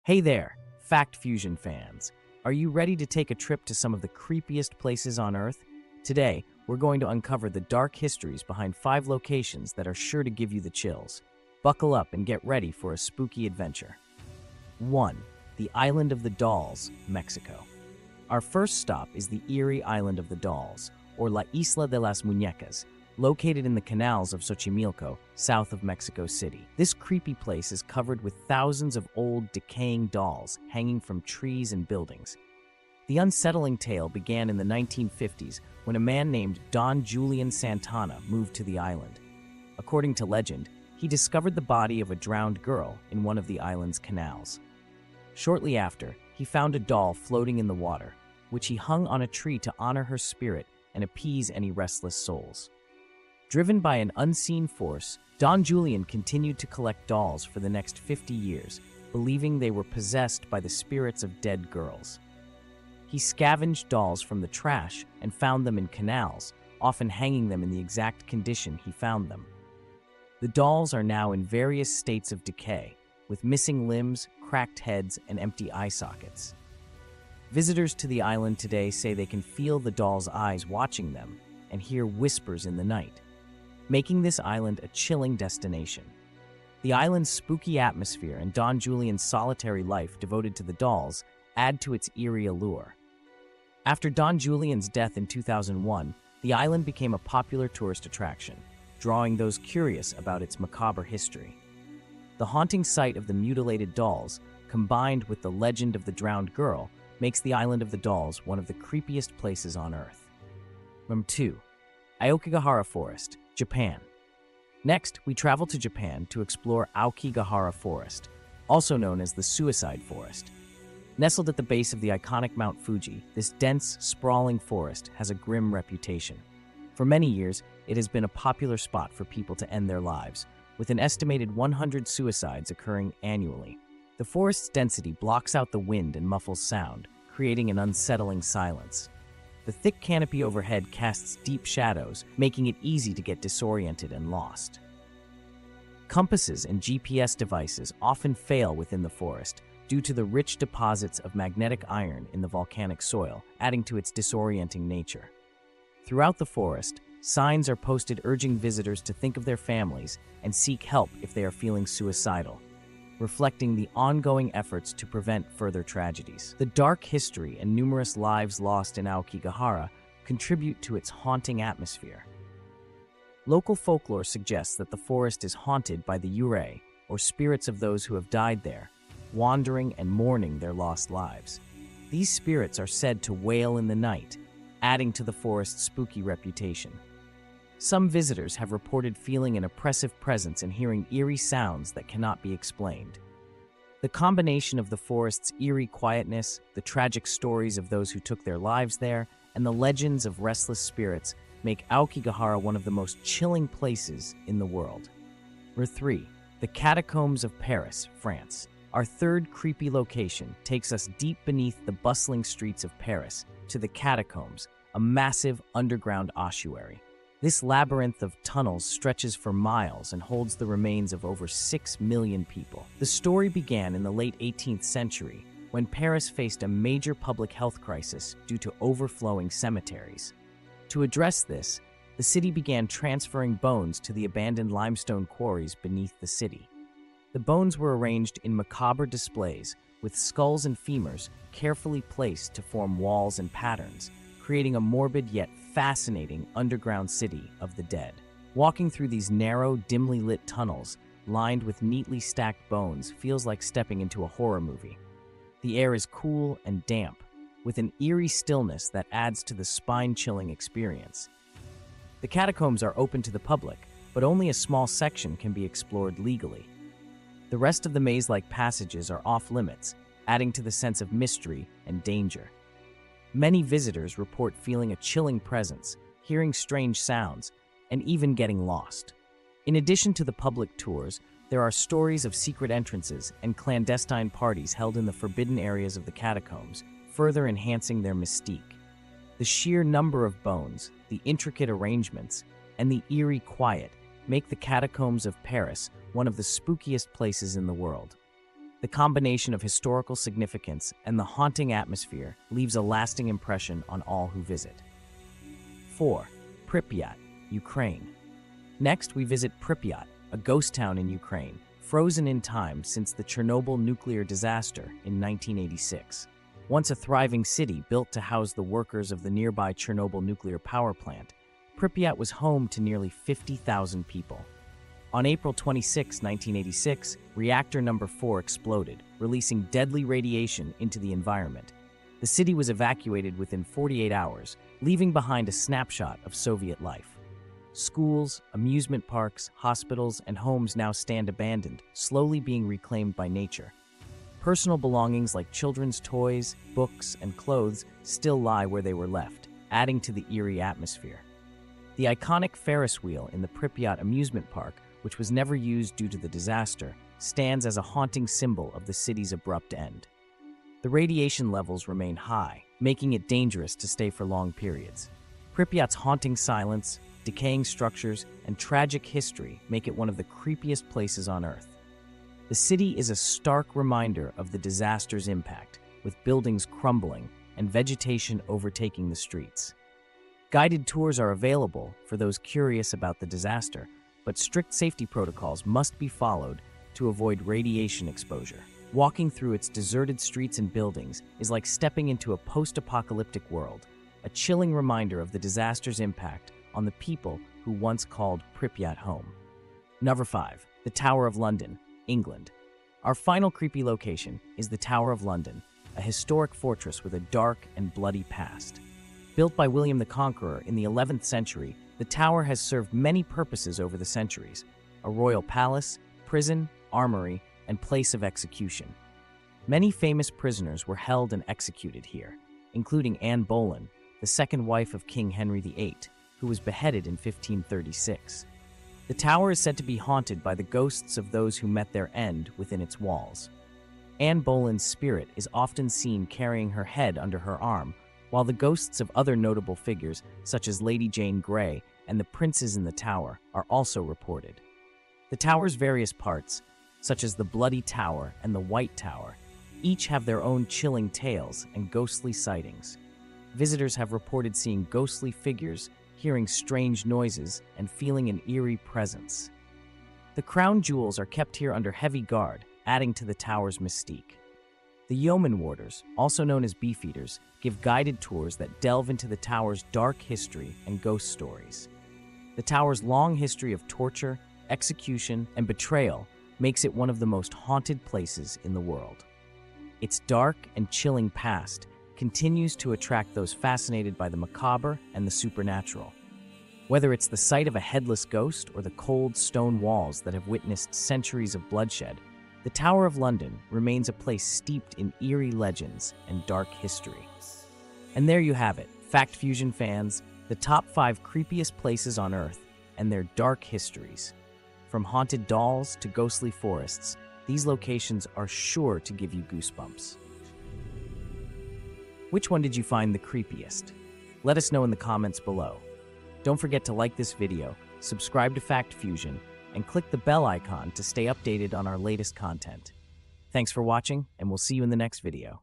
Hey there, Fact Fusion fans. Are you ready to take a trip to some of the creepiest places on Earth? Today, we're going to uncover the dark histories behind 5 locations that are sure to give you the chills. Buckle up and get ready for a spooky adventure. 1. The Island of the Dolls, Mexico. Our first stop is the eerie Island of the Dolls, or La Isla de las Muñecas, located in the canals of Xochimilco, south of Mexico City. This creepy place is covered with thousands of old, decaying dolls hanging from trees and buildings. The unsettling tale began in the 1950s when a man named Don Julian Santana moved to the island. According to legend, he discovered the body of a drowned girl in one of the island's canals. Shortly after, he found a doll floating in the water, which he hung on a tree to honor her spirit and appease any restless souls. Driven by an unseen force, Don Julian continued to collect dolls for the next 50 years, believing they were possessed by the spirits of dead girls. He scavenged dolls from the trash and found them in canals, often hanging them in the exact condition he found them. The dolls are now in various states of decay, with missing limbs, cracked heads, and empty eye sockets. Visitors to the island today say they can feel the dolls' eyes watching them and hear whispers in the night, making this island a chilling destination. The island's spooky atmosphere and Don Julian's solitary life devoted to the dolls add to its eerie allure. After Don Julian's death in 2001, the island became a popular tourist attraction, drawing those curious about its macabre history. The haunting sight of the mutilated dolls, combined with the legend of the drowned girl, makes the Island of the Dolls one of the creepiest places on Earth. Number 2. Aokigahara Forest, Japan. Next, we travel to Japan to explore Aokigahara Forest, also known as the Suicide Forest. Nestled at the base of the iconic Mount Fuji, this dense, sprawling forest has a grim reputation. For many years, it has been a popular spot for people to end their lives, with an estimated 100 suicides occurring annually. The forest's density blocks out the wind and muffles sound, creating an unsettling silence. The thick canopy overhead casts deep shadows, making it easy to get disoriented and lost. Compasses and GPS devices often fail within the forest due to the rich deposits of magnetic iron in the volcanic soil, adding to its disorienting nature. Throughout the forest, signs are posted urging visitors to think of their families and seek help if they are feeling suicidal, reflecting the ongoing efforts to prevent further tragedies. The dark history and numerous lives lost in Aokigahara contribute to its haunting atmosphere. Local folklore suggests that the forest is haunted by the yurei, or spirits of those who have died there, wandering and mourning their lost lives. These spirits are said to wail in the night, adding to the forest's spooky reputation. Some visitors have reported feeling an oppressive presence and hearing eerie sounds that cannot be explained. The combination of the forest's eerie quietness, the tragic stories of those who took their lives there, and the legends of restless spirits make Aokigahara one of the most chilling places in the world. Number 3. The Catacombs of Paris, France. Our third creepy location takes us deep beneath the bustling streets of Paris to the Catacombs, a massive underground ossuary. This labyrinth of tunnels stretches for miles and holds the remains of over 6 million people. The story began in the late 18th century when Paris faced a major public health crisis due to overflowing cemeteries. To address this, the city began transferring bones to the abandoned limestone quarries beneath the city. The bones were arranged in macabre displays, with skulls and femurs carefully placed to form walls and patterns, creating a morbid yet fascinating underground city of the dead. Walking through these narrow, dimly lit tunnels, lined with neatly stacked bones, feels like stepping into a horror movie. The air is cool and damp, with an eerie stillness that adds to the spine-chilling experience. The catacombs are open to the public, but only a small section can be explored legally. The rest of the maze-like passages are off-limits, adding to the sense of mystery and danger. Many visitors report feeling a chilling presence, hearing strange sounds, and even getting lost. In addition to the public tours, there are stories of secret entrances and clandestine parties held in the forbidden areas of the catacombs, further enhancing their mystique. The sheer number of bones, the intricate arrangements, and the eerie quiet make the Catacombs of Paris one of the spookiest places in the world. The The combination of historical significance and the haunting atmosphere leaves a lasting impression on all who visit. 4. Pripyat, Ukraine. Next, we visit Pripyat, a ghost town in Ukraine, frozen in time since the Chernobyl nuclear disaster in 1986. Once a thriving city built to house the workers of the nearby Chernobyl nuclear power plant, Pripyat was home to nearly 50,000 people. On April 26, 1986, reactor number 4 exploded, releasing deadly radiation into the environment. The city was evacuated within 48 hours, leaving behind a snapshot of Soviet life. Schools, amusement parks, hospitals, and homes now stand abandoned, slowly being reclaimed by nature. Personal belongings like children's toys, books, and clothes still lie where they were left, adding to the eerie atmosphere. The iconic Ferris wheel in the Pripyat amusement park, which was never used due to the disaster, stands as a haunting symbol of the city's abrupt end. The radiation levels remain high, making it dangerous to stay for long periods. Pripyat's haunting silence, decaying structures, and tragic history make it one of the creepiest places on Earth. The city is a stark reminder of the disaster's impact, with buildings crumbling and vegetation overtaking the streets. Guided tours are available for those curious about the disaster, but strict safety protocols must be followed to avoid radiation exposure. Walking through its deserted streets and buildings is like stepping into a post-apocalyptic world, a chilling reminder of the disaster's impact on the people who once called Pripyat home. Number 5. The Tower of London, England. Our final creepy location is the Tower of London, a historic fortress with a dark and bloody past. Built by William the Conqueror in the 11th century, the tower has served many purposes over the centuries: a royal palace, prison, armory, and place of execution. Many famous prisoners were held and executed here, including Anne Boleyn, the second wife of King Henry VIII, who was beheaded in 1536. The tower is said to be haunted by the ghosts of those who met their end within its walls. Anne Boleyn's spirit is often seen carrying her head under her arm, while the ghosts of other notable figures, such as Lady Jane Grey and the princes in the tower, are also reported. The tower's various parts, such as the Bloody Tower and the White Tower, each have their own chilling tales and ghostly sightings. Visitors have reported seeing ghostly figures, hearing strange noises, and feeling an eerie presence. The crown jewels are kept here under heavy guard, adding to the tower's mystique. The yeoman warders, also known as beefeaters, give guided tours that delve into the tower's dark history and ghost stories. The tower's long history of torture, execution, and betrayal makes it one of the most haunted places in the world. Its dark and chilling past continues to attract those fascinated by the macabre and the supernatural. Whether it's the sight of a headless ghost or the cold stone walls that have witnessed centuries of bloodshed, the Tower of London remains a place steeped in eerie legends and dark history. And there you have it, Fact Fusion fans, the top 5 creepiest places on Earth and their dark histories. From haunted dolls to ghostly forests, these locations are sure to give you goosebumps. Which one did you find the creepiest? Let us know in the comments below. Don't forget to like this video, subscribe to Fact Fusion, and click the bell icon to stay updated on our latest content. Thanks for watching, and we'll see you in the next video.